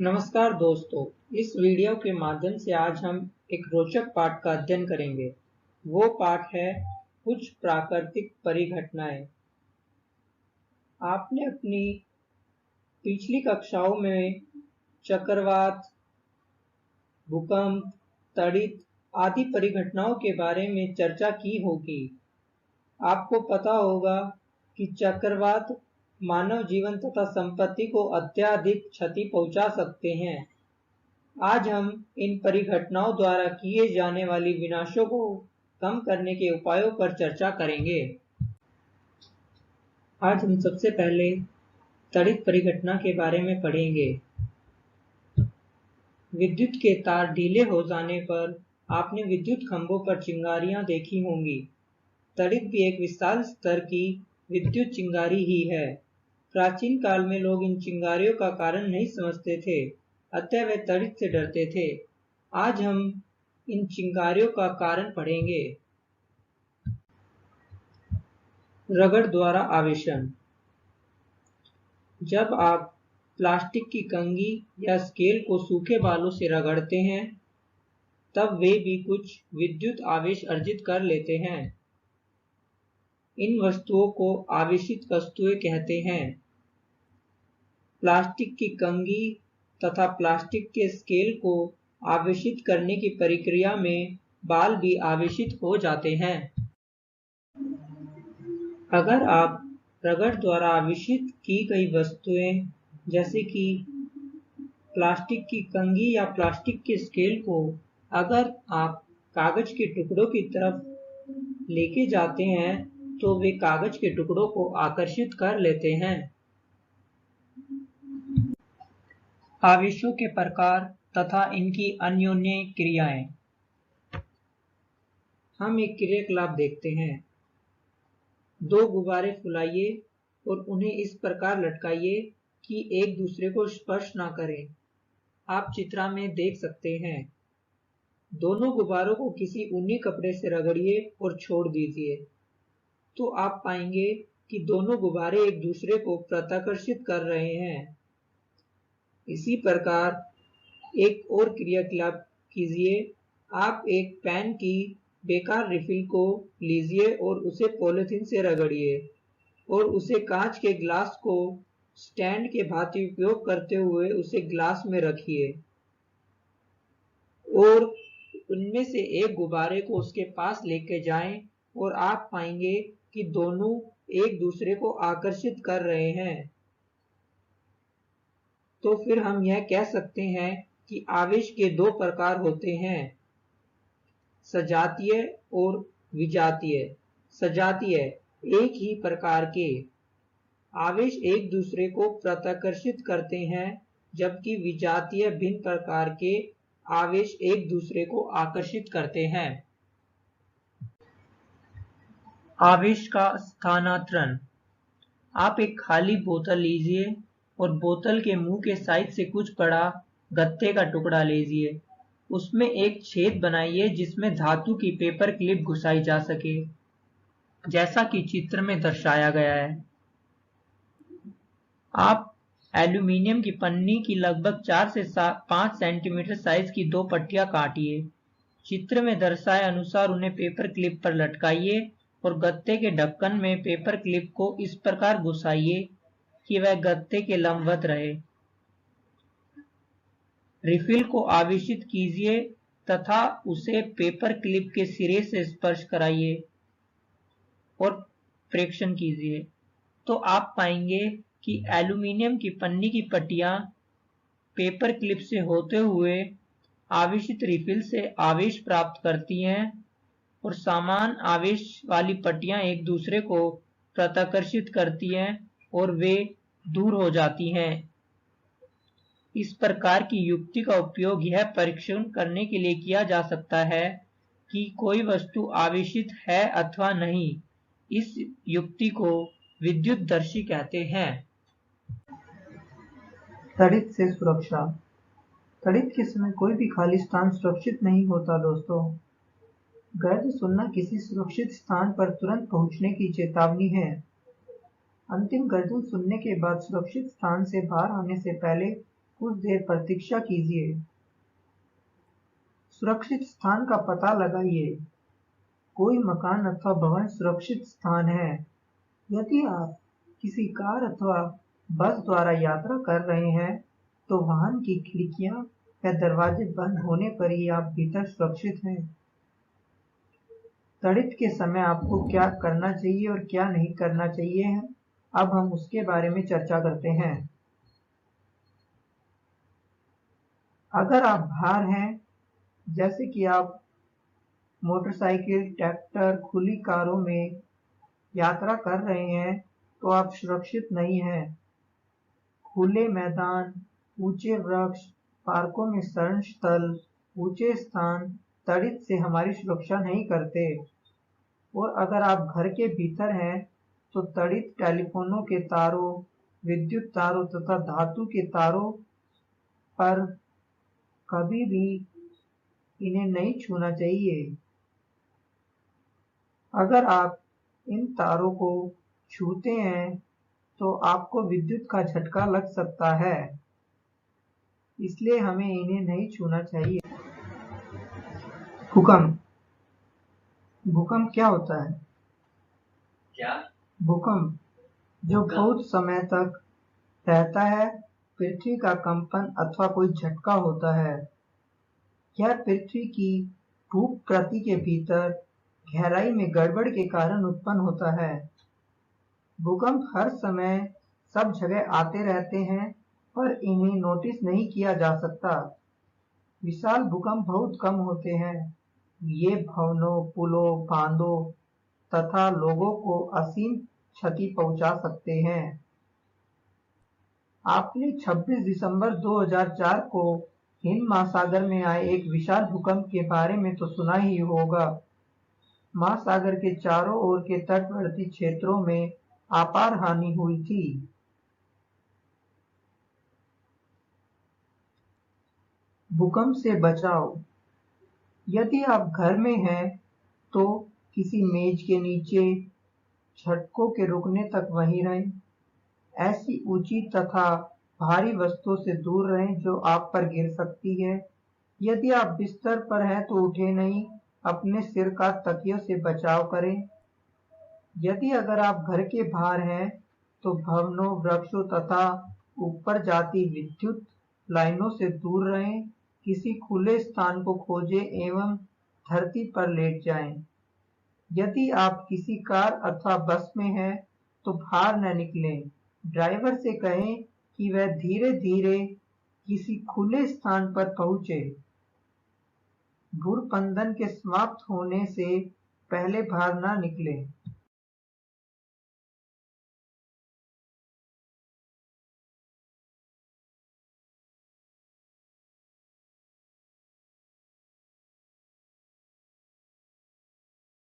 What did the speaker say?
नमस्कार दोस्तों, इस वीडियो के माध्यम से आज हम एक रोचक पाठ का अध्ययन करेंगे। वो पाठ है कुछ प्राकृतिक परिघटनाएं। आपने अपनी पिछली कक्षाओं में चक्रवात, भूकंप, तड़ित आदि परिघटनाओं के बारे में चर्चा की होगी। आपको पता होगा कि चक्रवात मानव जीवन तथा संपत्ति को अत्यधिक क्षति पहुंचा सकते हैं। आज हम इन परिघटनाओं द्वारा किए जाने वाली विनाशों को कम करने के उपायों पर चर्चा करेंगे। आज हम सबसे पहले तड़ित परिघटना के बारे में पढ़ेंगे। विद्युत के तार ढीले हो जाने पर आपने विद्युत खंभों पर चिंगारियां देखी होंगी। तड़ित भी एक विशाल स्तर की विद्युत चिंगारी ही है। प्राचीन काल में लोग इन चिंगारियों का कारण नहीं समझते थे, अतः वे तड़ित से डरते थे। आज हम इन चिंगारियों का कारण पढ़ेंगे। रगड़ द्वारा आवेशन। जब आप प्लास्टिक की कंघी या स्केल को सूखे बालों से रगड़ते हैं, तब वे भी कुछ विद्युत आवेश अर्जित कर लेते हैं। इन वस्तुओं को आवेशित वस्तुएं कहते हैं। प्लास्टिक की कंघी तथा प्लास्टिक के स्केल को आवेशित करने की प्रक्रिया में बाल भी आवेशित हो जाते हैं। अगर आप रगड़ द्वारा आवेशित की गई वस्तुएं जैसे कि प्लास्टिक की कंघी या प्लास्टिक के स्केल को अगर आप कागज के टुकड़ों की तरफ लेके जाते हैं तो वे कागज के टुकड़ों को आकर्षित कर लेते हैं। आवेशों के प्रकार तथा इनकी अन्योन्य क्रियाएं। हम एक क्रियाकलाप देखते हैं। दो गुब्बारे फुलाइए और उन्हें इस प्रकार लटकाइए कि एक दूसरे को स्पर्श न करें। आप चित्र में देख सकते हैं। दोनों गुब्बारों को किसी ऊनी कपड़े से रगड़िए और छोड़ दीजिए, तो आप पाएंगे कि दोनों गुब्बारे एक दूसरे को प्रत्याकर्षित कर रहे हैं। इसी प्रकार एक और क्रियाकलाप कीजिए। आप एक पेन की बेकार रिफिल को लीजिए और उसे पॉलिथीन से रगड़िए और उसे कांच के ग्लास को स्टैंड के भांति उपयोग करते हुए उसे ग्लास में रखिए और उनमें से एक गुब्बारे को उसके पास लेके जाएं और आप पाएंगे कि दोनों एक दूसरे को आकर्षित कर रहे हैं। तो फिर हम यह कह सकते हैं कि आवेश के दो प्रकार होते हैं, सजातीय और विजातीय। सजातीय एक ही प्रकार के आवेश एक दूसरे को प्रत्याकर्षित करते हैं, जबकि विजातीय भिन्न प्रकार के आवेश एक दूसरे को आकर्षित करते हैं। आवेश का स्थानांतरण। आप एक खाली बोतल लीजिए और बोतल के मुंह के साइड से कुछ बड़ा गत्ते का टुकड़ा लीजिए। उसमें एक छेद बनाइए जिसमें धातु की पेपर क्लिप घुसाई जा सके, जैसा कि चित्र में दर्शाया गया है। आप एल्यूमीनियम की पन्नी की लगभग 4 से 5 सेंटीमीटर साइज की दो पट्टियां काटिए। चित्र में दर्शाए अनुसार उन्हें पेपर क्लिप पर लटकाइए और गत्ते के ढक्कन में पेपर क्लिप को इस प्रकार घुसाइए कि वह गत्ते के लंबवत रहे। रिफिल को आवेशित कीजिए तथा उसे पेपर क्लिप के सिरे से स्पर्श कराइए और प्रेक्षण कीजिए, तो आप पाएंगे कि एल्यूमीनियम की पन्नी की पट्टियां पेपर क्लिप से होते हुए आवेशित रिफिल से आवेश प्राप्त करती हैं और समान आवेश वाली पट्टियां एक दूसरे को प्रत्याकर्षित करती हैं और वे दूर हो जाती हैं। इस प्रकार की युक्ति का उपयोग यह परीक्षण करने के लिए किया जा सकता है कि कोई वस्तु आवेशित है अथवा नहीं। इस युक्ति को विद्युतदर्शी कहते हैं। तड़ित से सुरक्षा। तड़ित के समय कोई भी खाली स्थान सुरक्षित नहीं होता दोस्तों। गर्ज सुनना किसी सुरक्षित स्थान पर तुरंत पहुंचने की चेतावनी है। अंतिम गर्जन सुनने के बाद सुरक्षित स्थान से बाहर आने से पहले कुछ देर प्रतीक्षा कीजिए। सुरक्षित स्थान का पता लगाइए। कोई मकान अथवा भवन सुरक्षित स्थान है। यदि आप किसी कार अथवा बस द्वारा यात्रा कर रहे हैं तो वाहन की खिड़कियां या दरवाजे बंद होने पर ही आप भीतर सुरक्षित हैं। तड़ित के समय आपको क्या करना चाहिए और क्या नहीं करना चाहिए, अब हम उसके बारे में चर्चा करते हैं। अगर आप बाहर हैं, जैसे कि आप मोटरसाइकिल, ट्रैक्टर, खुली कारों में यात्रा कर रहे हैं, तो आप सुरक्षित नहीं हैं। खुले मैदान, ऊंचे वृक्ष, पार्कों में शरण स्थल, ऊंचे स्थान तड़ित से हमारी सुरक्षा नहीं करते। और अगर आप घर के भीतर हैं, तो तड़ित टेलीफोनों के तारों, विद्युत तारों तथा धातु के तारों पर कभी भी इन्हें नहीं छूना चाहिए। अगर आप इन तारों को छूते हैं तो आपको विद्युत का झटका लग सकता है, इसलिए हमें इन्हें नहीं छूना चाहिए। भूकंप। भूकंप क्या होता है? क्या? भूकंप जो बहुत समय तक रहता है, पृथ्वी का कंपन अथवा कोई झटका होता है। यह पृथ्वी की भूप्रकृति के भीतर गहराई में गड़बड़ के कारण उत्पन्न होता है। भूकंप हर समय सब जगह आते रहते हैं, पर इन्हें नोटिस नहीं किया जा सकता। विशाल भूकंप बहुत कम होते हैं। ये भवनों, पुलों, बांधों तथा लोगों को असीम क्षति पहुंचा सकते हैं। आपने 26 दिसंबर 2004 को हिंद महासागर में आए एक विशाल भूकंप के बारे में तो सुना ही होगा। महासागर के चारों ओर के तटवर्ती क्षेत्रों में अपार हानि हुई थी। भूकंप से बचाव। यदि आप घर में हैं तो किसी मेज के नीचे झटकों के रुकने तक वहीं रहें। ऐसी ऊंची तथा भारी वस्तुओं से दूर रहें जो आप पर गिर सकती है। यदि आप बिस्तर पर हैं तो उठे नहीं, अपने सिर का तकियों से बचाव करें। यदि अगर आप घर के बाहर हैं तो भवनों, वृक्षों तथा ऊपर जाती विद्युत लाइनों से दूर रहें। किसी खुले स्थान को खोजें एवं धरती पर लेट जाएं। यदि आप किसी कार अथवा बस में हैं तो बाहर न निकलें। ड्राइवर से कहें कि वह धीरे-धीरे किसी खुले स्थान पर पहुंचे। भूस्खलन के समाप्त होने से पहले बाहर न निकलें।